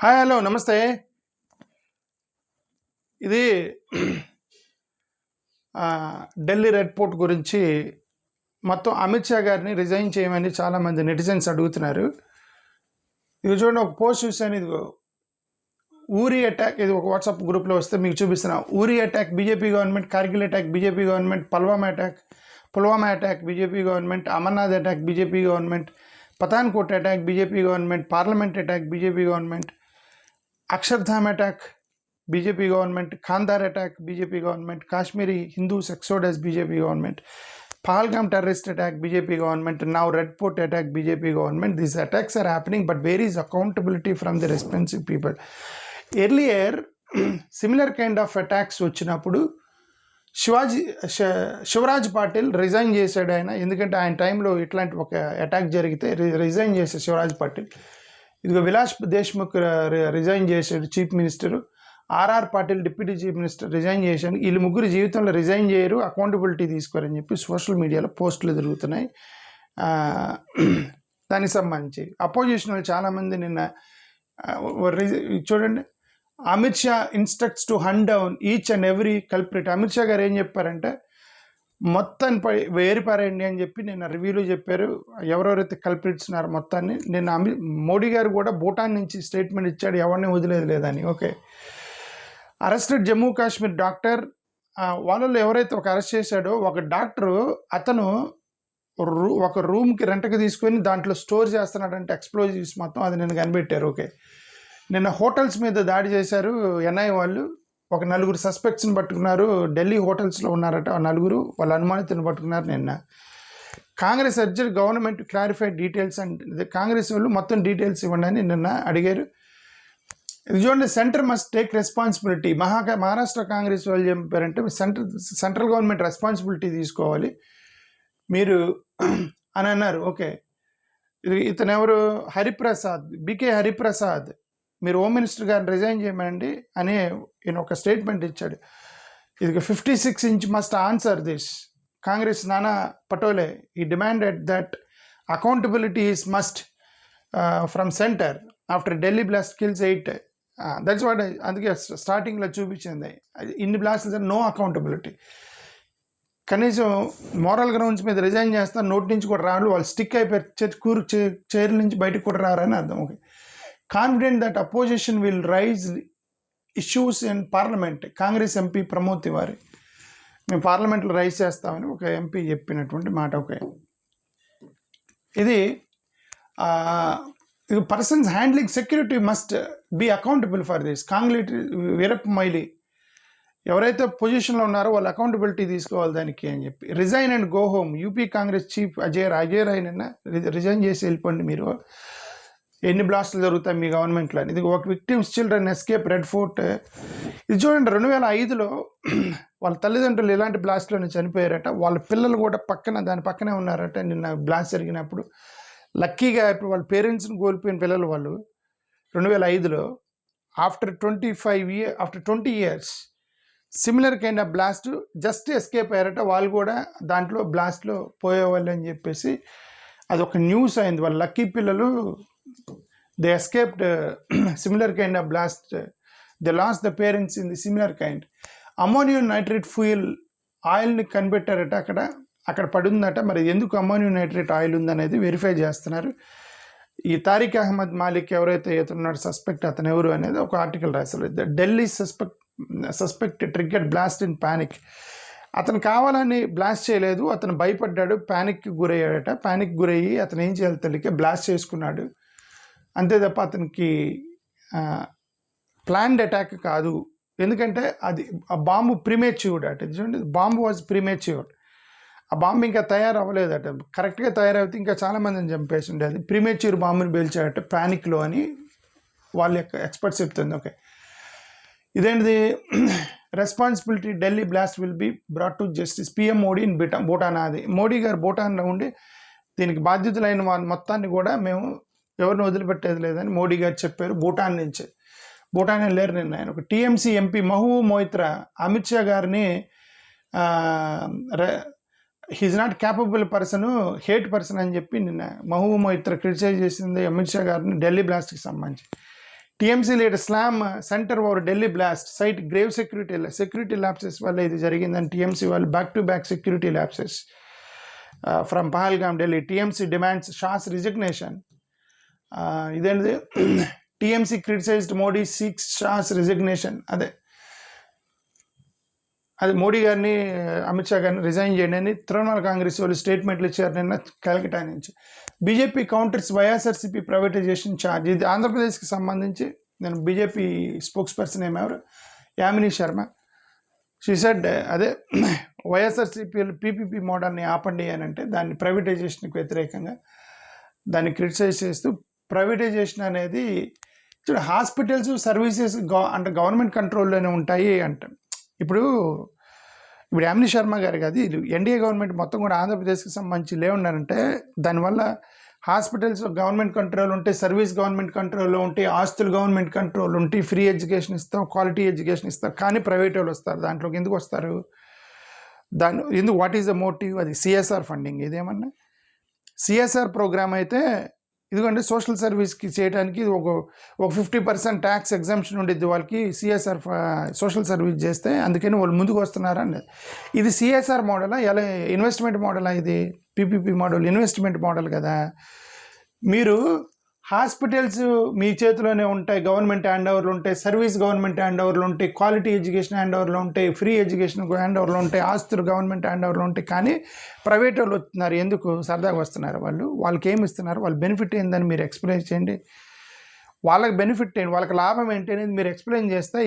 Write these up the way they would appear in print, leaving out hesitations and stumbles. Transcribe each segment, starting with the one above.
Hi hello నమస్తే. ఇది Delhi red port గురించి మొత్తం అమిత్ షా గారిని రిజైన్ చేయమని చాలామంది నెటిజన్స్ అడుగుతున్నారు. ఇది చూడండి, ఒక పోస్ట్ చూశాను. ఇది ఊరి అటాక్, ఇది ఒక వాట్సాప్ గ్రూప్లో వస్తే మీకు చూపిస్తున్నా. Uri attack BJP government, Kargil attack BJP government, Pulwama attack BJP government, Amarnath attack BJP government, Pathankot attack BJP government, parliament attack BJP government, Akshardham attack BJP government, Kandahar attack BJP government, Kashmiri Hindus exodus BJP government, Pahalgam terrorist attack BJP government, now Red Fort attack BJP government. These attacks are happening, but where is accountability from the responsive people? Earlier similar kind of attacks వచ్చినప్పుడు Shivraj Patil resign చేశాడు. ఆయన ఎందుకంటే ఆయన టైంలో ఇట్లాంటి ఒక attack జరిగితే resign చేశాడు శివరాజ్ పాటిల్. ఇదిగో విలాస్ దేశ్ముఖ్ రిజైన్ చేశాడు chief minister. R R Patil deputy chief minister resign చేశాను. వీళ్ళు ముగ్గురు జీవితంలో రిజైన్ చేయరు, అకౌంటబిలిటీ తీసుకోరని చెప్పి సోషల్ మీడియాలో పోస్టులు జరుగుతున్నాయి. దానికి సంబంధించి అపోజిషన్ వాళ్ళు చాలామంది నిన్న చూడండి, Amit Shah instructs to hunt down each and every culprit. Amit Shah గారు ఏం చెప్పారంటే మొత్తాన్ని వేరిపారేయండి అని చెప్పి నిన్న రివ్యూలో చెప్పారు. ఎవరెవరైతే కల్ప్రిట్స్ ఉన్నారో మొత్తాన్ని. నిన్న మోడీ గారు కూడా భూటాన్ నుంచి స్టేట్మెంట్ ఇచ్చాడు, ఎవరిని వదిలేదు లేదని. Okay, arrested Jammu Kashmir doctor. వాళ్ళలో ఎవరైతే ఒక అరెస్ట్ చేశాడో ఒక డాక్టరు, అతను ఒక రూమ్కి రెంట్కి తీసుకొని దాంట్లో స్టోర్ చేస్తున్నాడంటే ఎక్స్ప్లోజివ్స్ మొత్తం, అది నిన్న కనిపెట్టారు. ఓకే, నిన్న హోటల్స్ మీద దాడి చేశారు ఎన్ఐ వాళ్ళు. ఒక 4 సస్పెక్ట్స్ని పట్టుకున్నారు. ఢిల్లీ హోటల్స్లో ఉన్నారట ఆ 4. వాళ్ళ అనుమానితులను పట్టుకున్నారు నిన్న. Congress urgent government clarified details and Congress వాళ్ళు మొత్తం డీటెయిల్స్ ఇవ్వండి అని నిన్న అడిగారు. ఇది చూడండి, centre must take responsibility. Maharashtra Congress వాళ్ళు చెప్పారంటే సెంట్రల్ గవర్నమెంట్ రెస్పాన్సిబిలిటీ తీసుకోవాలి మీరు అని అన్నారు. ఓకే, ఇతను ఎవరు, హరిప్రసాద్, బికే హరిప్రసాద్, మీరు హోమ్ మినిస్టర్ గారిని రిజైన్ చేయమండి అని ఈయన ఒక స్టేట్మెంట్ ఇచ్చాడు. ఇది 56 inch must answer this. Congress నానా పటోలే ఈ demanded that accountability is must from centre after Delhi blast kills 8. That's what. అందుకే స్టార్టింగ్లో చూపించింది, ఇన్ని బ్లాస్ట్స్ నో అకౌంటబిలిటీ. కనీసం మోరల్ గ్రౌండ్స్ మీద రిజైన్ చేస్తారు, నోటి నుంచి కూడా రాళ్ళు, వాళ్ళు స్టిక్ అయిపోయి చైర్ నుంచి బయటకు కూడా రారని అర్థం. Okay, confident that opposition will raise issues in parliament. Congress MP Pramod Tiwari, మేము పార్లమెంట్లో రైజ్ చేస్తామని ఒక ఎంపీ చెప్పినటువంటి మాట. ఓకే, ఇది persons handling security must be accountable for this. Veerappa Moily ఎవరైతే పొజిషన్లో ఉన్నారో వాళ్ళు అకౌంటబిలిటీ తీసుకోవాలి దానికి అని చెప్పి. Resign and go home. UP Congress chief Ajay Rai నిన్న రిజైన్ చేసి వెళ్ళిపోండి మీరు, ఎన్ని బ్లాస్టులు జరుగుతాయి మీ గవర్నమెంట్లో అని. ఇది ఒక victims children escape red fort. ఇది చూడండి, 2005లో వాళ్ళ తల్లిదండ్రులు ఇలాంటి బ్లాస్ట్లోనే చనిపోయారట. వాళ్ళ పిల్లలు కూడా దాని పక్కనే ఉన్నారట నిన్న బ్లాస్ట్ జరిగినప్పుడు. లక్కీగా ఇప్పుడు వాళ్ళ పేరెంట్స్ని కోల్పోయిన పిల్లలు వాళ్ళు 2005లో after 20 years similar kind of blast just escape అయ్యారట. వాళ్ళు కూడా దాంట్లో బ్లాస్ట్లో పోయేవాళ్ళు అని చెప్పేసి అదొక న్యూస్ అయింది. వాళ్ళ లక్కీ పిల్లలు they escaped similar kind of blast, they last the parents in the similar kind. Ammonium nitrate fuel ఆయిల్ని కనిపెట్టారట అక్కడ పడుందట. మరి ఎందుకు అమ్మోనియం నైట్రేట్ ఆయిల్ ఉందనేది వెరిఫై చేస్తున్నారు. ఈ తారిక్ అహ్మద్ మాలిక్ ఎవరైతే ఇతనున్నాడు సస్పెక్ట్, అతను ఎవరు అనేది ఒక ఆర్టికల్ రాశారు. Delhi suspect triggered blast in panic. అతను కావాలని బ్లాస్ట్ చేయలేదు, అతను భయపడ్డాడు, ప్యానిక్కి గురయ్యాడట. ప్యానిక్ గురయ్యి అతను ఏం చేయాలి తెలియక బ్లాస్ట్ చేసుకున్నాడు అంతే తప్ప అతనికి ప్లాన్డ్ అటాక్ కాదు. ఎందుకంటే అది ఆ బాంబు ప్రీమేచ్యూర్డ్ అట. చూడండి, బాంబు వాజ్ ప్రీమేచ్యూర్డ్. ఆ బాంబు ఇంకా తయారవ్వలేదట. కరెక్ట్గా తయారైతే ఇంకా చాలామందిని చంపేసి ఉండేది. ప్రీమేచ్యూర్ బాంబుని పేల్చాడట ప్యానిక్లో అని వాళ్ళ యొక్క ఎక్స్పర్ట్స్ చెప్తుంది. ఓకే, ఇదేంటిది, responsibility Delhi blast will be brought to justice PM Modi in Bhutan. అది మోడీ గారు భూటాన్లో ఉండి దీనికి బాధ్యతలైన వాళ్ళ మొత్తాన్ని కూడా మేము ఎవరిని వదిలిపెట్టేది లేదని మోడీ గారు చెప్పారు. భూటాన్ నుంచి, భూటాన్ లేరు నిన్న ఆయన. ఒక టీఎంసీ ఎంపీ మహబూబ్ మొయిత్రా అమిత్ షా గారిని he's not capable person, hate person అని చెప్పి నిన్న మహబూబ్ మొయిత్రా క్రిటిసైజ్ చేసింది అమిత్ షా గారిని ఢిల్లీ బ్లాస్ట్కి సంబంధించి. TMC leader slam centre over Delhi blast site grave security lapses వల్ల ఇది జరిగిందని టీఎంసీ వాళ్ళు back security lapses from Pahalgam Delhi. TMC demands Shah's resignation. ఇదేంటిది TMC criticised Modi seeks Shah's resignation. అదే మోడీ గారిని అమిత్ షా గారిని రిజైన్ చేయండి అని తృణమూల్ కాంగ్రెస్ వాళ్ళు స్టేట్మెంట్లు ఇచ్చారు నిన్న కలకటా నుంచి. BJP counters YSRCP privatisation charge. ఇది ఆంధ్రప్రదేశ్కి సంబంధించి నేను బీజేపీ స్పోక్స్ పర్సన్ ఏమెవరు యామిని శర్మ షీ సెడ్ అదే వైఎస్ఆర్సీపీ పీపీపీ మోడల్ని ఆపండి అని అంటే దాన్ని ప్రైవేటైజేషన్కి వ్యతిరేకంగా దాన్ని క్రిటిసైజ్ చేస్తూ ప్రైవేటైజేషన్ అనేది చూడ హాస్పిటల్స్ సర్వీసెస్ అంటే గవర్నమెంట్ కంట్రోల్లోనే ఉంటాయి అంట. ఇప్పుడు యామిని శర్మ గారు కాదు, ఇది ఎన్డీఏ గవర్నమెంట్ మొత్తం కూడా ఆంధ్రప్రదేశ్కి సంబంధించి లేవున్నారంటే దానివల్ల హాస్పిటల్స్ గవర్నమెంట్ కంట్రోల్ ఉంటాయి, సర్వీస్ గవర్నమెంట్ కంట్రోల్లో ఉంటాయి, ఆస్తులు గవర్నమెంట్ కంట్రోల్ ఉంటాయి, ఫ్రీ ఎడ్యుకేషన్ ఇస్తాం, క్వాలిటీ ఎడ్యుకేషన్ ఇస్తాం. కానీ ప్రైవేట్ వాళ్ళు వస్తారు దాంట్లోకి. ఎందుకు వస్తారు? ఎందుకు? What is the motive? అది సిఎస్ఆర్ ఫండింగ్. ఇదేమన్నా సిఎస్ఆర్ ప్రోగ్రామ్ అయితే ఇదిగోండి సోషల్ సర్వీస్కి చేయడానికి ఒక 50% ట్యాక్స్ ఎగ్జామ్షన్ ఉండేది వాళ్ళకి సిఎస్ఆర్ సోషల్ సర్వీస్ చేస్తే, అందుకని వాళ్ళు ముందుకు వస్తున్నారండి. ఇది సిఎస్ఆర్ మోడలా? ఎలా ఇన్వెస్ట్మెంట్ మోడలా? ఇది పీపీపీ మోడల్ ఇన్వెస్ట్మెంట్ మోడల్ కదా. మీరు హాస్పిటల్స్ మీ చేతిలోనే ఉంటాయి, గవర్నమెంట్ హ్యాండ్ ఓవర్లు ఉంటాయి, సర్వీస్ గవర్నమెంట్ హ్యాండ్ ఓవర్లు ఉంటాయి, క్వాలిటీ ఎడ్యుకేషన్ హ్యాండ్ ఓవర్లు ఉంటాయి, ఫ్రీ ఎడ్యుకేషన్ హ్యాండ్ ఓవర్లు ఉంటాయి, ఆస్తులు గవర్నమెంట్ హ్యాండ్ ఓవర్లు ఉంటాయి. కానీ ప్రైవేట్ వాళ్ళు వస్తున్నారు. ఎందుకు? సరదాగా వస్తున్నారు. వాళ్ళకి ఏమి ఇస్తున్నారు? వాళ్ళ బెనిఫిట్ ఏందని మీరు ఎక్స్ప్లెయిన్ చేయండి. వాళ్ళకి బెనిఫిట్ ఏంటి, వాళ్ళకి లాభం ఏంటి అనేది మీరు ఎక్స్ప్లెయిన్ చేస్తే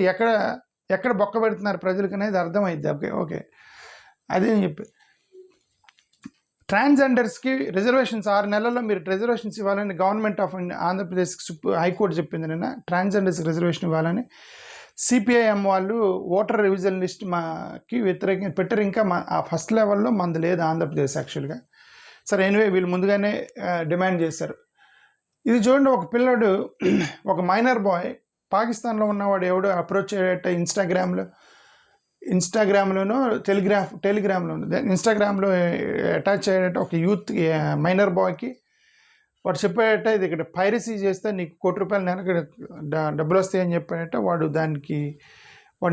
ఎక్కడ బొక్క పెడుతున్నారు ప్రజలకు అనేది అర్థమైద్ది. ఓకే అదే చెప్పి ట్రాన్స్జెండర్స్కి రిజర్వేషన్స్ 6 నెలల్లో మీరు రిజర్వేషన్స్ ఇవ్వాలని గవర్నమెంట్ ఆఫ్ ఆంధ్రప్రదేశ్కి హైకోర్టు చెప్పింది నిన్న. ట్రాన్స్జెండర్స్కి రిజర్వేషన్ ఇవ్వాలని సిపిఐఎం వాళ్ళు ఓటర్ రివిజన్ లిస్ట్ మాకి వ్యతిరేకంగా పెట్టారు. ఇంకా ఆ ఫస్ట్ లెవెల్లో మంది లేదు ఆంధ్రప్రదేశ్ యాక్చువల్గా. సరే ఎనివే వీళ్ళు ముందుగానే డిమాండ్ చేశారు. ఇది చూడండి, ఒక పిల్లడు ఒక మైనర్ బాయ్ పాకిస్తాన్లో ఉన్నవాడు ఎవడో అప్రోచ్ అయ్యేట ఇన్స్టాగ్రామ్లోనో టెలిగ్రామ్లోనో ఇన్స్టాగ్రామ్లో అటాచ్ అయ్యేట ఒక యూత్ మైనర్ బాయ్కి వాడు చెప్పాడట, ఇది ఇక్కడ పైరసీ చేస్తే నీకు ₹1,00,00,000 నెలకు డబ్బులు వస్తాయని చెప్పాడట. వాడు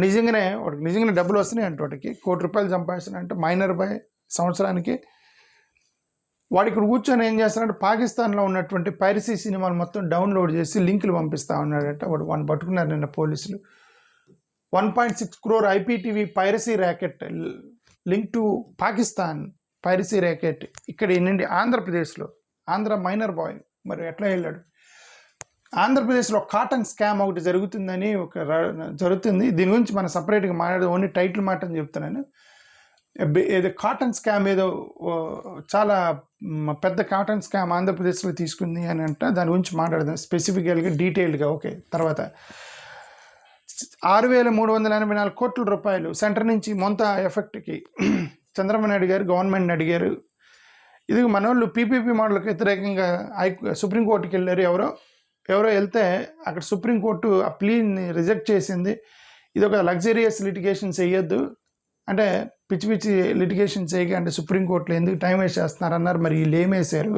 నిజంగానే డబ్బులు వస్తున్నాయి అంటే వాడికి ₹1,00,00,000 సంపాదిస్తున్నాడంటే మైనర్ బాయ్ సంవత్సరానికి. వాడు ఇక్కడ కూర్చొని ఏం చేస్తున్నాడు, పాకిస్తాన్లో ఉన్నటువంటి పైరసీ సినిమాలు మొత్తం డౌన్లోడ్ చేసి లింకులు పంపిస్తూ ఉన్నాడట. వాడిని పట్టుకున్నారు నిన్న పోలీసులు. 1.6 crore IPTV piracy racket link to Pakistan piracy racket ఇక్కడ ఏంటండి ఆంధ్రప్రదేశ్లో. ఆంధ్ర మైనర్ బాయ్ మరి ఎట్లా వెళ్ళాడు? ఆంధ్రప్రదేశ్లో కాటన్ స్కామ్ ఒకటి జరుగుతుంది. దీని గురించి మనం సపరేట్గా మాట్లాడదు, ఓన్లీ టైటిల్ మాట అని చెప్తున్నాను. ఏదో కాటన్ స్కామ్ ఏదో చాలా పెద్ద కాటన్ స్కామ్ ఆంధ్రప్రదేశ్లో తీసుకుంది అని దాని గురించి మాట్లాడదాం స్పెసిఫికల్గా డీటెయిల్డ్గా. ఓకే, తర్వాత 6,384 కోట్ల రూపాయలు సెంటర్ నుంచి మొంత ఎఫెక్ట్కి చంద్రబాబు నాయుడు గారు గవర్నమెంట్ని అడిగారు. ఇది మన వాళ్ళు పీపీపీ మోడల్కి వ్యతిరేకంగా సుప్రీంకోర్టుకి వెళ్ళారు. ఎవరో వెళ్తే అక్కడ సుప్రీంకోర్టు ఆ ప్లీని రిజెక్ట్ చేసింది. ఇది ఒక లగ్జరియస్ లిటిగేషన్ చేయొద్దు అంటే, పిచ్చి లిటిగేషన్ చేయగా అంటే సుప్రీంకోర్టులో ఎందుకు టైం వేస్ట్ చేస్తున్నారన్నారు. మరి వీళ్ళు ఏమేశారు?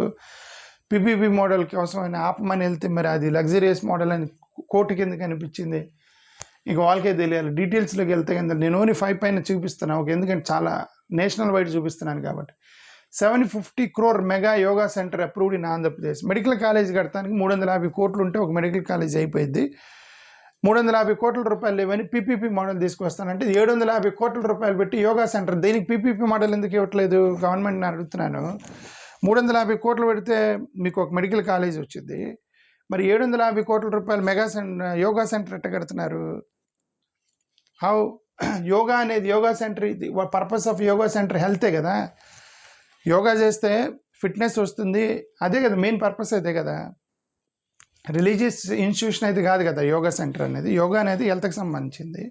పీపీపీ మోడల్ కోసమైనా ఆపమని వెళ్తే మరి అది లగ్జరియస్ మోడల్ అని కోర్టు కింద కనిపించింది. ఇక వాళ్ళకే తెలియాలి. డీటెయిల్స్లోకి వెళ్తే కింద నేను ఓన్లీ 5 పైన చూపిస్తున్నాను. ఓకే, ఎందుకంటే చాలా నేషనల్ వైడ్ చూపిస్తున్నాను కాబట్టి. 750 crore mega yoga centre approved in Andhra Pradesh. Medical college కడతానికి 350 కోట్లు ఉంటే ఒక మెడికల్ కాలేజ్ అయిపోయింది. 350 కోట్ల రూపాయలు లేవని పీపీపీ మోడల్ తీసుకొస్తానంటే 750 కోట్ల రూపాయలు పెట్టి యోగా సెంటర్, దీనికి పీపీపీ మోడల్ ఎందుకు ఇవ్వట్లేదు గవర్నమెంట్ని అడుగుతున్నాను. 350 కోట్లు పెడితే మీకు ఒక మెడికల్ కాలేజ్ వచ్చింది. మరి 750 కోట్ల రూపాయలు యోగా సెంటర్ ఎట్ట కడుతున్నారు? హౌ? యోగా సెంటర్ ఇది పర్పస్ ఆఫ్ యోగా సెంటర్ హెల్తే కదా. యోగా చేస్తే ఫిట్నెస్ వస్తుంది, అదే కదా మెయిన్ పర్పస్ అయితే కదా. రిలీజియస్ ఇన్స్టిట్యూషన్ అయితే కాదు కదా యోగా సెంటర్ అనేది. యోగా అనేది హెల్త్కి సంబంధించింది.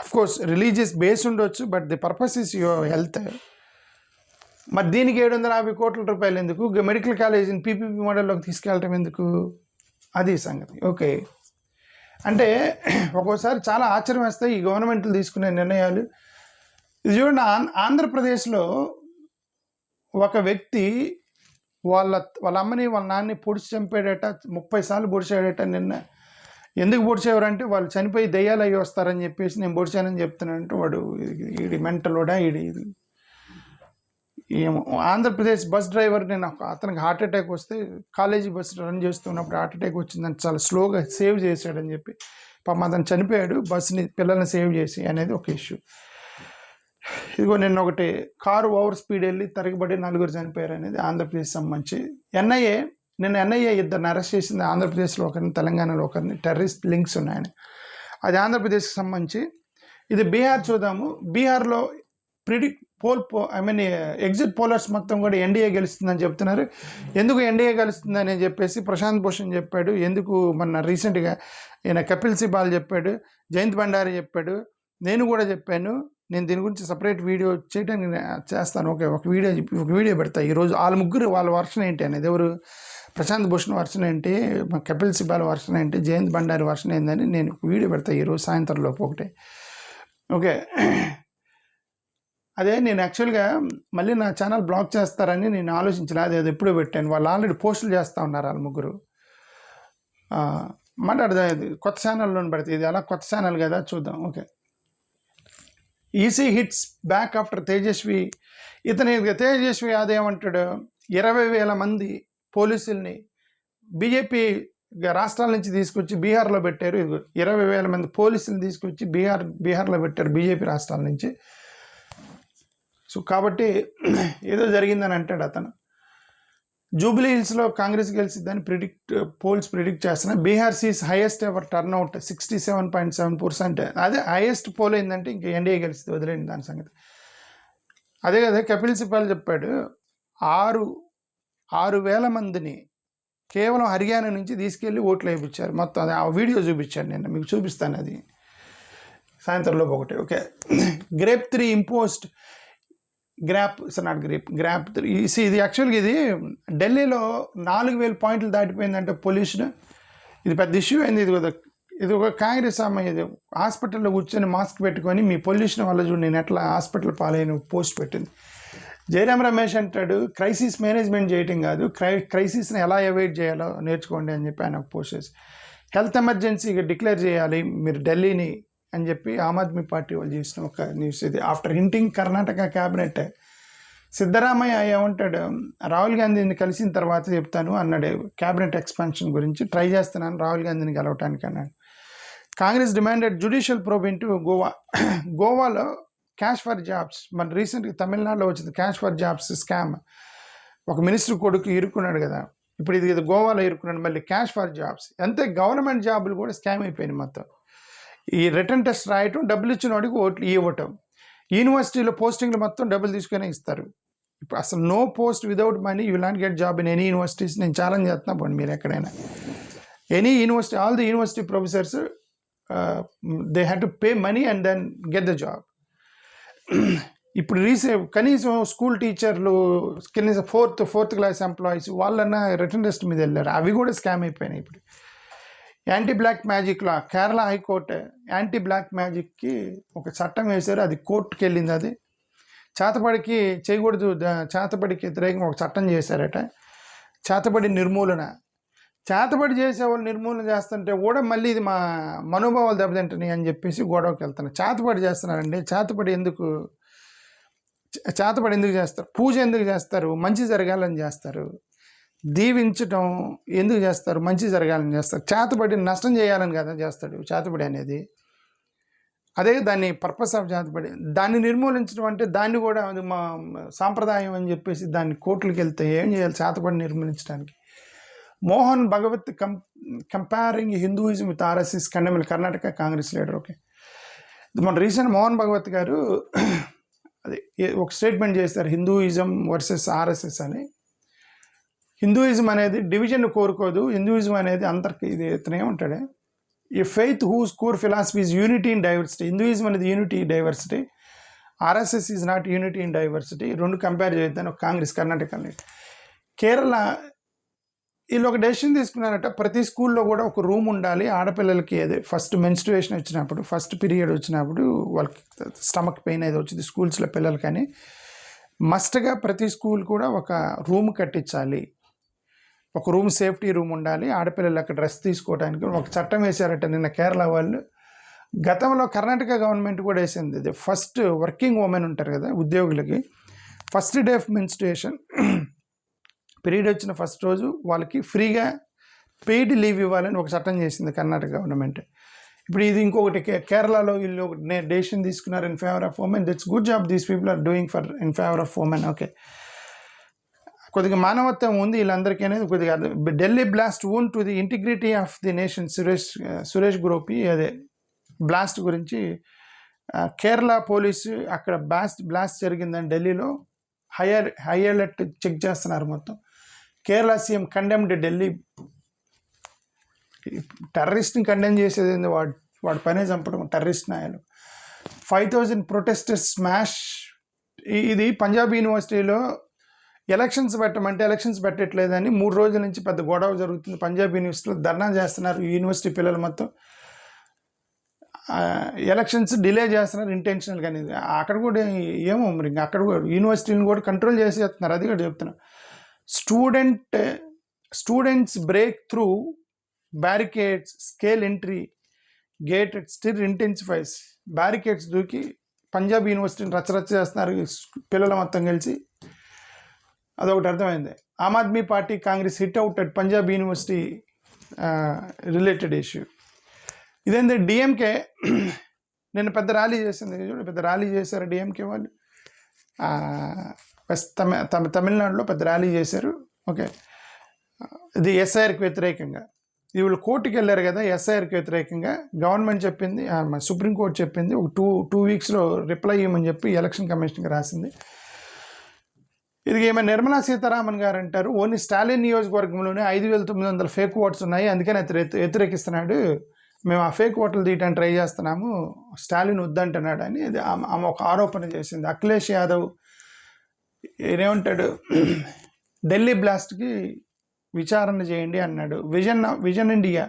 అఫ్కోర్స్ రిలీజియస్ బేస్ ఉండొచ్చు, but the purpose is health. మరి దీనికి 750 కోట్ల రూపాయలు ఎందుకు? మెడికల్ కాలేజీని పీపీపీ మోడల్లోకి తీసుకెళ్ళటం ఎందుకు? అది సంగతి. ఓకే, అంటే ఒక్కోసారి చాలా ఆశ్చర్యం వేస్తాయి ఈ గవర్నమెంట్లు తీసుకునే నిర్ణయాలు. ఇది చూడండి, ఆంధ్రప్రదేశ్లో ఒక వ్యక్తి వాళ్ళ అమ్మని వాళ్ళ నాన్నని పొడిచి చంపాడట, 30 సార్లు పొడిచాడట. నిన్న ఎందుకు పొడిచేవారంటే వాళ్ళు చనిపోయి దయ్యాలు అయ్యి వస్తారని చెప్పేసి నేను పొడిచానని చెప్తున్నానంటే వాడు ఇది మెంటలోడా ఇది ఏమో. ఆంధ్రప్రదేశ్ బస్ డ్రైవర్, నేను అతనికి హార్ట్ అటాక్ వస్తే కాలేజీ బస్ రన్ చేస్తున్నప్పుడు హార్ట్ అటాక్ వచ్చిందని చాలా స్లోగా సేవ్ చేశాడని చెప్పి పాపం అతను చనిపోయాడు పిల్లల్ని సేవ్ చేసి అనేది ఒక ఇష్యూ. ఇదిగో నిన్న ఒకటి కారు ఓవర్ స్పీడ్ వెళ్ళి తరగబడి 4 చనిపోయారు అనేది ఆంధ్రప్రదేశ్ సంబంధించి. ఎన్ఐఏ ఇద్దరిని అరెస్ట్ చేసింది, ఆంధ్రప్రదేశ్లో ఒకరిని తెలంగాణలో ఒకరిని, టెర్రరిస్ట్ లింక్స్ ఉన్నాయని. అది ఆంధ్రప్రదేశ్కి సంబంధించి. ఇది బీహార్ చూద్దాము. బీహార్లో ఎగ్జిట్ పోలర్స్ మొత్తం కూడా ఎన్డీఏ గెలుస్తుందని చెప్తున్నారు. ఎందుకు ఎన్డీఏ గెలుస్తుందని చెప్పేసి ప్రశాంత్ భూషణ్ చెప్పాడు, ఎందుకు మొన్న రీసెంట్గా ఈయన కపిల్ సిబాల్ చెప్పాడు, జయంత్ బండారి చెప్పాడు, నేను కూడా చెప్పాను. నేను దీని గురించి సపరేట్ వీడియో చేయడానికి చేస్తాను. ఒక వీడియో పెడతా ఈరోజు. వాళ్ళ వర్షన్ ఏంటి అనేది, ఎవరు ప్రశాంత్ భూషణ్ వర్షన్ ఏంటి, కపిల్ సిబాల్ వర్షన్ ఏంటి, జయంత్ బండారి వర్షన్ ఏందని నేను వీడియో పెడతా ఈరోజు సాయంత్రంలోపు ఒకటే. ఓకే, అదే నేను యాక్చువల్గా మళ్ళీ నా ఛానల్ బ్లాక్ చేస్తారని నేను ఆలోచించలే, అది ఎప్పుడో పెట్టాను. వాళ్ళు ఆల్రెడీ పోస్టులు చేస్తూ ఉన్నారు వాళ్ళు ముగ్గురు. మాట్లాడదాం, కొత్త ఛానల్లో పెడితే ఇది అలా కొత్త ఛానల్ కదా, చూద్దాం. Okay, EC hits back after Tejashwi. Tejashwi అదేమంటాడు, 20,000 మంది పోలీసుల్ని బీజేపీ రాష్ట్రాల నుంచి తీసుకొచ్చి బీహార్లో పెట్టారు. 20,000 మంది పోలీసులు తీసుకొచ్చి బీహార్లో పెట్టారు బీజేపీ రాష్ట్రాల నుంచి. సో కాబట్టి ఏదో జరిగిందని అంటాడు అతను. జూబ్లీ హిల్స్లో కాంగ్రెస్ గెలిచిద్దని పోల్స్ ప్రిడిక్ట్ చేస్తున్నాయి. Bihar sees highest ever turnout 67.7%. అదే హైయెస్ట్ పోల్ అయిందంటే ఇంక ఎన్డీఏ గెలిచింది, వదిలేండి దాని సంగతి. అదే కదా కపిల్ సిబాల్ చెప్పాడు, 6,000 మందిని కేవలం హర్యానా నుంచి తీసుకెళ్ళి ఓట్లు వేయించారు మొత్తం. అది ఆ వీడియో చూపించాను నేను, మీకు చూపిస్తాను అది సాయంత్రంలోపు ఒకటి. Okay, grape 3 imposed grab 3. ఇది యాక్చువల్గా ఇది ఢిల్లీలో 4,000 పాయింట్లు దాటిపోయిందంటే పొల్యూషన్. ఇది పెద్ద ఇష్యూ అయింది. ఇది ఒక కాంగ్రెస్ అమ్మాయి ఇది హాస్పిటల్లో కూర్చొని మాస్క్ పెట్టుకొని మీ పొల్యూషన్ వల్ల చూడు నేను ఎట్లా హాస్పిటల్ పాలైన పోస్ట్ పెట్టింది. జయరాం రమేష్ అంటాడు, క్రైసిస్ మేనేజ్మెంట్ చేయటం కాదు, క్రైసిస్ని ఎలా అవాయిడ్ చేయాలో నేర్చుకోండి అని చెప్పి ఆయన పోస్ట్ చేసి, హెల్త్ ఎమర్జెన్సీగా డిక్లేర్ చేయాలి మీరు ఢిల్లీని అని చెప్పి ఆమ్ ఆద్మీ పార్టీ వాళ్ళు చేసిన ఒక న్యూస్ ఇది. After hinting Karnataka cabinet, Siddaramaiah ఏమంటాడు, రాహుల్ గాంధీని కలిసిన తర్వాత చెప్తాను అన్నాడు క్యాబినెట్ ఎక్స్పాన్షన్ గురించి, ట్రై చేస్తున్నాను రాహుల్ గాంధీని కలవటానికి అన్నాడు. Congress demanded judicial probe into గోవాలో క్యాష్ ఫర్ జాబ్స్. మన రీసెంట్గా తమిళనాడులో వచ్చింది క్యాష్ ఫర్ జాబ్స్ స్కామ్. ఒక మినిస్టర్ కొడుకు ఇరుక్కున్నాడు కదా, ఇప్పుడు ఇది గోవాలో ఇరుక్కున్నాడు, మళ్ళీ క్యాష్ ఫర్ జాబ్స్. అంతే, గవర్నమెంట్ జాబులు కూడా స్కామ్ అయిపోయినాయి మొత్తం. ఈ రిటర్న్ టెస్ట్ రాయటం, డబ్బులు ఇచ్చిన వాడికి ఓట్లు ఇవ్వటం, యూనివర్సిటీలో పోస్టింగ్లు మొత్తం డబ్బులు తీసుకొని ఇస్తారు. ఇప్పుడు అసలు no post without money you will not get job in any universities. నేను ఛాలెంజ్ చేస్తున్నా, పోండి మీరు ఎక్కడైనా any university, all the university professors they have to pay money and then get the job. ఇప్పుడు కనీసం స్కూల్ టీచర్లు, కనీసం ఫోర్త్ క్లాస్ ఎంప్లాయీస్ వాళ్ళన్నా రిటర్న్ టెస్ట్ మీద వెళ్ళారు, అవి కూడా స్కామ్ అయిపోయినాయి. ఇప్పుడు anti black magic law Kerala high court anti black మ్యాజిక్కి ఒక చట్టం వేశారు, అది కోర్టుకి వెళ్ళింది. అది చేతబడికి చేయకూడదు, చేతబడికి వ్యతిరేకంగా ఒక చట్టం చేశారట. చేతబడి నిర్మూలన, చేతబడి చేసే వాళ్ళు నిర్మూలన చేస్తుంటే కూడా మళ్ళీ ఇది మా మనోభావాలు దెబ్బతింటున్నాయి అని చెప్పేసి గొడవకి వెళ్తున్నారు. చేతబడి చేస్తున్నారండి, చేతబడి ఎందుకు చేస్తారు? పూజ ఎందుకు చేస్తారు? మంచి జరగాలని చేస్తారు. దీవించటం ఎందుకు చేస్తారు? మంచి జరగాలని చేస్తారు. చేతబడి నష్టం చేయాలని కదా చేస్తాడు చేతబడి అనేది. అదే దాన్ని పర్పస్ ఆఫ్ చేతబడి. దాన్ని నిర్మూలించడం అంటే దాన్ని కూడా అది మా సాంప్రదాయం అని చెప్పేసి దాన్ని కోర్టులకు వెళ్తే ఏం చేయాలి చేతబడి నిర్మూలించడానికి? Mohan Bhagwat comparing Hinduism with RSS condemn Karnataka Congress leader. Okay, మన రీసెంట్ మోహన్ భగవత్ గారు అది ఒక స్టేట్మెంట్ చేస్తారు, హిందూయిజం వర్సెస్ ఆర్ఎస్ఎస్ అని. హిందూయిజం అనేది డివిజన్ కోరుకోదు, హిందూయిజం అనేది ఇది ఇతను ఏమంటాడే, ఈ faith whose core philosophy is unity in diversity. Hinduism అనేది unity diversity, RSS is not unity in diversity. రెండు కంపేర్ చేద్దాను ఒక కాంగ్రెస్ కర్ణాటక. కేరళ వీళ్ళు ఒక డెసిషన్ తీసుకున్నారట, ప్రతి స్కూల్లో కూడా ఒక రూమ్ ఉండాలి ఆడపిల్లలకి. అదే ఫస్ట్ మెన్స్ట్రుయేషన్ వచ్చినప్పుడు, ఫస్ట్ పీరియడ్ వచ్చినప్పుడు వాళ్ళకి స్టమక్ పెయిన్ ఏదో వచ్చింది స్కూల్స్లో పిల్లలు, కానీ మస్ట్గా ప్రతి స్కూల్ కూడా ఒక రూమ్ కట్టించాలి. ఒక రూమ్, సేఫ్టీ రూమ్ ఉండాలి, ఆడపిల్లలు అక్కడ డ్రెస్ తీసుకోవడానికి ఒక చట్టం వేశారట నిన్న కేరళ వాళ్ళు. గతంలో కర్ణాటక గవర్నమెంట్ కూడా వేసింది. ఇది ఫస్ట్ వర్కింగ్ ఉమెన్ ఉంటారు కదా ఉద్యోగులకి, first day of menstruation period వచ్చిన ఫస్ట్ రోజు వాళ్ళకి ఫ్రీగా పెయిడ్ లీవ్ ఇవ్వాలని ఒక చట్టం చేసింది కర్ణాటక గవర్నమెంట్. ఇప్పుడు ఇది ఇంకొకటి కేరళలో వీళ్ళు ఒక డెసిషన్ తీసుకున్నారు in favour of women. That's good job these people are doing for in favour of women. Okay, కొద్దిగా మానవత్వం ఉంది వీళ్ళందరికీ అనేది కొద్దిగా. Delhi blast own to the integrity of the nation. Suresh Gopi అదే బ్లాస్ట్ గురించి కేరళ పోలీసు అక్కడ బ్లాస్ట్ జరిగిందని ఢిల్లీలో హై అలర్ట్ చెక్ చేస్తున్నారు మొత్తం. Kerala CM condemned Delhi. టెర్రరిస్ట్ని కండెమ్ చేసేది ఏంది, వాడి పనే చంపడం టెర్రరిస్ట్ నాయలు. 5,000 protesters smash. ఇది పంజాబ్ యూనివర్సిటీలో ఎలక్షన్స్ పెట్టమంటే ఎలక్షన్స్ పెట్టట్లేదని 3 రోజుల నుంచి పెద్ద గొడవ జరుగుతుంది. పంజాబ్ యూనివర్సిటీలో ధర్నా చేస్తున్నారు యూనివర్సిటీ పిల్లలు మొత్తం. ఎలక్షన్స్ డిలే చేస్తున్నారు ఇంటెన్షనల్గా అనేది. అక్కడ కూడా ఏమో మరి ఇంకా అక్కడ కూడా యూనివర్సిటీని కూడా కంట్రోల్ చేసేస్తున్నారు. అది కూడా చెప్తున్నారు. Students break through barricades, scale entry gate still intensifies. Barricades దూకి పంజాబ్ యూనివర్సిటీని రచ్చరచ్చ చేస్తున్నారు పిల్లలు మొత్తం కలిసి. అదొకటి అర్థమైంది. Aam Aadmi party Congress hit out at Punjab university related issue. ఇదేంటి డిఎంకే నిన్న పెద్ద ర్యాలీ చేసింది, పెద్ద ర్యాలీ చేశారు డిఎంకే వాళ్ళు. తమిళనాడులో పెద్ద ర్యాలీ చేశారు. ఓకే, ఇది ఎస్ఐఆర్కి వ్యతిరేకంగా. ఇది వీళ్ళు కోర్టుకి వెళ్ళారు కదా ఎస్ఐఆర్కి వ్యతిరేకంగా. గవర్నమెంట్ చెప్పింది, సుప్రీంకోర్టు చెప్పింది ఒక టూ వీక్స్లో రిప్లై ఇవ్వమని చెప్పి ఎలక్షన్ కమిషన్కి రాసింది. ఇది ఏమైనా నిర్మలా సీతారామన్ గారు అంటారు ఓన్లీ స్టాలిన్ నియోజకవర్గంలోనే 5,900 ఫేక్ ఓట్స్ ఉన్నాయి, అందుకని వ్యతిరేకిస్తున్నాడు, మేము ఆ ఫేక్ ఓట్లు తీయడానికి ట్రై చేస్తున్నాము, స్టాలిన్ వద్దంటున్నాడు అని ఆమె ఒక ఆరోపణ చేసింది. అఖిలేష్ యాదవ్ ఏమంటాడు, ఢిల్లీ బ్లాస్ట్కి విచారణ చేయండి అన్నాడు. విజన్ ఇండియా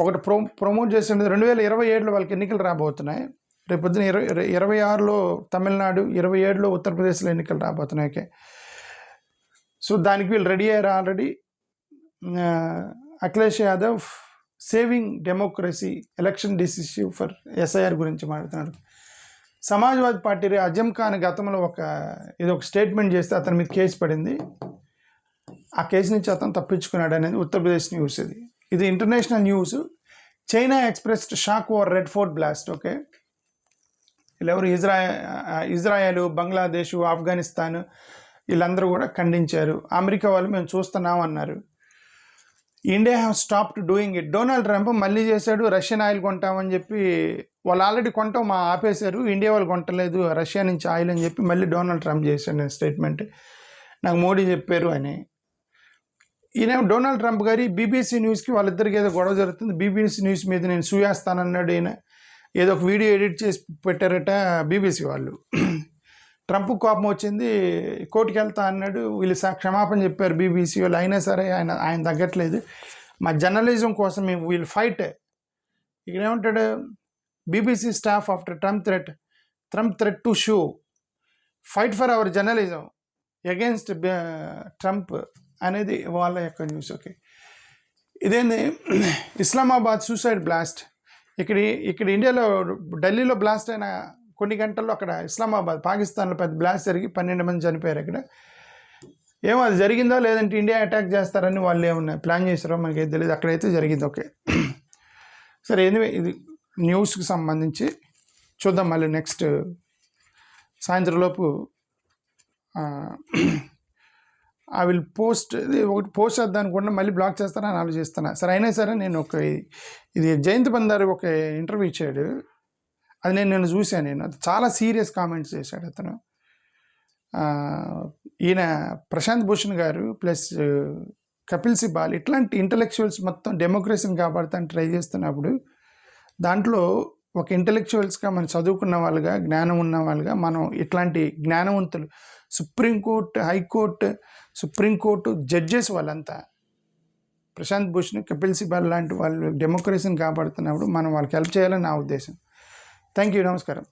ఒకటి ప్రమోట్ చేసింది. 2027లో వాళ్ళకి ఎన్నికలు రాబోతున్నాయి. రేపు పొద్దున 26లో తమిళనాడు, 27లో ఉత్తరప్రదేశ్లో ఎన్నికలు రాబోతున్నాయి. ఓకే, సో దానికి వీళ్ళు రెడీ అయ్యారు already. Akhilesh Yadav saving democracy election decisive for SIR గురించి మాట్లాడుతున్నాడు. సమాజ్వాదీ పార్టీ అజం ఖాన్ గతంలో ఇది ఒక స్టేట్మెంట్ చేస్తే అతని మీద కేసు పడింది. ఆ కేసు నుంచి అతను తప్పించుకున్నాడు అనేది ఉత్తరప్రదేశ్ న్యూస్. ఇది international news. China expressed shock over red fort blast. Okay, వీళ్ళెవరు ఇజ్రాయెల్, బంగ్లాదేశ్, ఆఫ్ఘనిస్తాన్ వీళ్ళందరూ కూడా ఖండించారు. అమెరికా వాళ్ళు మేము చూస్తున్నాం అన్నారు. India have stopped doing it. Donald Trump మళ్ళీ చేశాడు, రష్యన్ ఆయిల్ కొంటామని చెప్పి వాళ్ళు ఆల్రెడీ కొంటాం ఆపేశారు, ఇండియా వాళ్ళు కొంటలేదు రష్యా నుంచి ఆయిల్ అని చెప్పి మళ్ళీ డొనాల్డ్ ట్రంప్ చేశాడు స్టేట్మెంట్. నాకు మోడీ చెప్పారు అని. ఈయన డొనాల్డ్ ట్రంప్ గారి బీబీసీ న్యూస్కి వాళ్ళిద్దరికి ఏదో గొడవ జరుగుతుంది, బీబీసీ న్యూస్ మీద నేను సూయేస్తానన్నాడు. ఈయన ఏదో ఒక వీడియో ఎడిట్ చేసి పెట్టారట బీబీసీ వాళ్ళు. ట్రంప్ కోపం వచ్చింది, కోర్టుకి వెళ్తా అన్నాడు. వీళ్ళు క్షమాపణ చెప్పారు బీబీసీ వాళ్ళు, అయినా సరే ఆయన తగ్గట్లేదు. మా జర్నలిజం కోసం మేము వీళ్ళు ఫైట్. ఇక్కడ ఏమంటాడు, BBC staff after Trump threat to shoe fight for hour journalism against Trump అనేది వాళ్ళ యొక్క న్యూస్. ఓకే, ఇదేంది ఇస్లామాబాద్ సూసైడ్ బ్లాస్ట్. ఇక్కడ ఇండియాలో ఢిల్లీలో బ్లాస్ట్ అయిన కొన్ని గంటల్లో అక్కడ ఇస్లామాబాద్ పాకిస్తాన్లో పెద్ద బ్లాస్ట్ జరిగి 12 మంది చనిపోయారు. ఇక్కడ ఏమో అది జరిగిందో లేదంటే ఇండియా అటాక్ చేస్తారని వాళ్ళు ఏమన్నా ప్లాన్ చేశారో మనకి తెలియదు. అక్కడైతే జరిగింది. ఓకే, సరే ఎనివే ఇది న్యూస్కి సంబంధించి చూద్దాం. మళ్ళీ నెక్స్ట్ సాయంత్రంలోపు ఐ విల్ పోస్ట్. ఒకటి పోస్ట్ చేద్దాం అనుకుంటే మళ్ళీ బ్లాక్ చేస్తానని ఆలోచిస్తున్నా. సరే అయినా సరే నేను ఇది జయంత్ బందారు ఒక ఇంటర్వ్యూ ఇచ్చాడు, అది నేను చూశాను. అది చాలా సీరియస్ కామెంట్స్ చేశాడు అతను. ఈయన ప్రశాంత్ భూషణ్ గారు ప్లస్ కపిల్ సిబాల్ ఇట్లాంటి ఇంటలెక్చువల్స్ మొత్తం డెమోక్రసీని కాపాడుతాను ట్రై చేస్తున్నప్పుడు దాంట్లో ఒక ఇంటలెక్చువల్స్గా మనం చదువుకున్న వాళ్ళుగా, జ్ఞానం ఉన్న వాళ్ళుగా మనం ఇట్లాంటి జ్ఞానవంతులు సుప్రీంకోర్టు జడ్జెస్ వాళ్ళంతా ప్రశాంత్ భూషణ్, కపిల్ సిబాల్ లాంటి వాళ్ళు డెమోక్రసీని కాపాడుతున్నప్పుడు మనం వాళ్ళకి హెల్ప్ చేయాలని నా ఉద్దేశం. థ్యాంక్ యూ, నమస్కారం.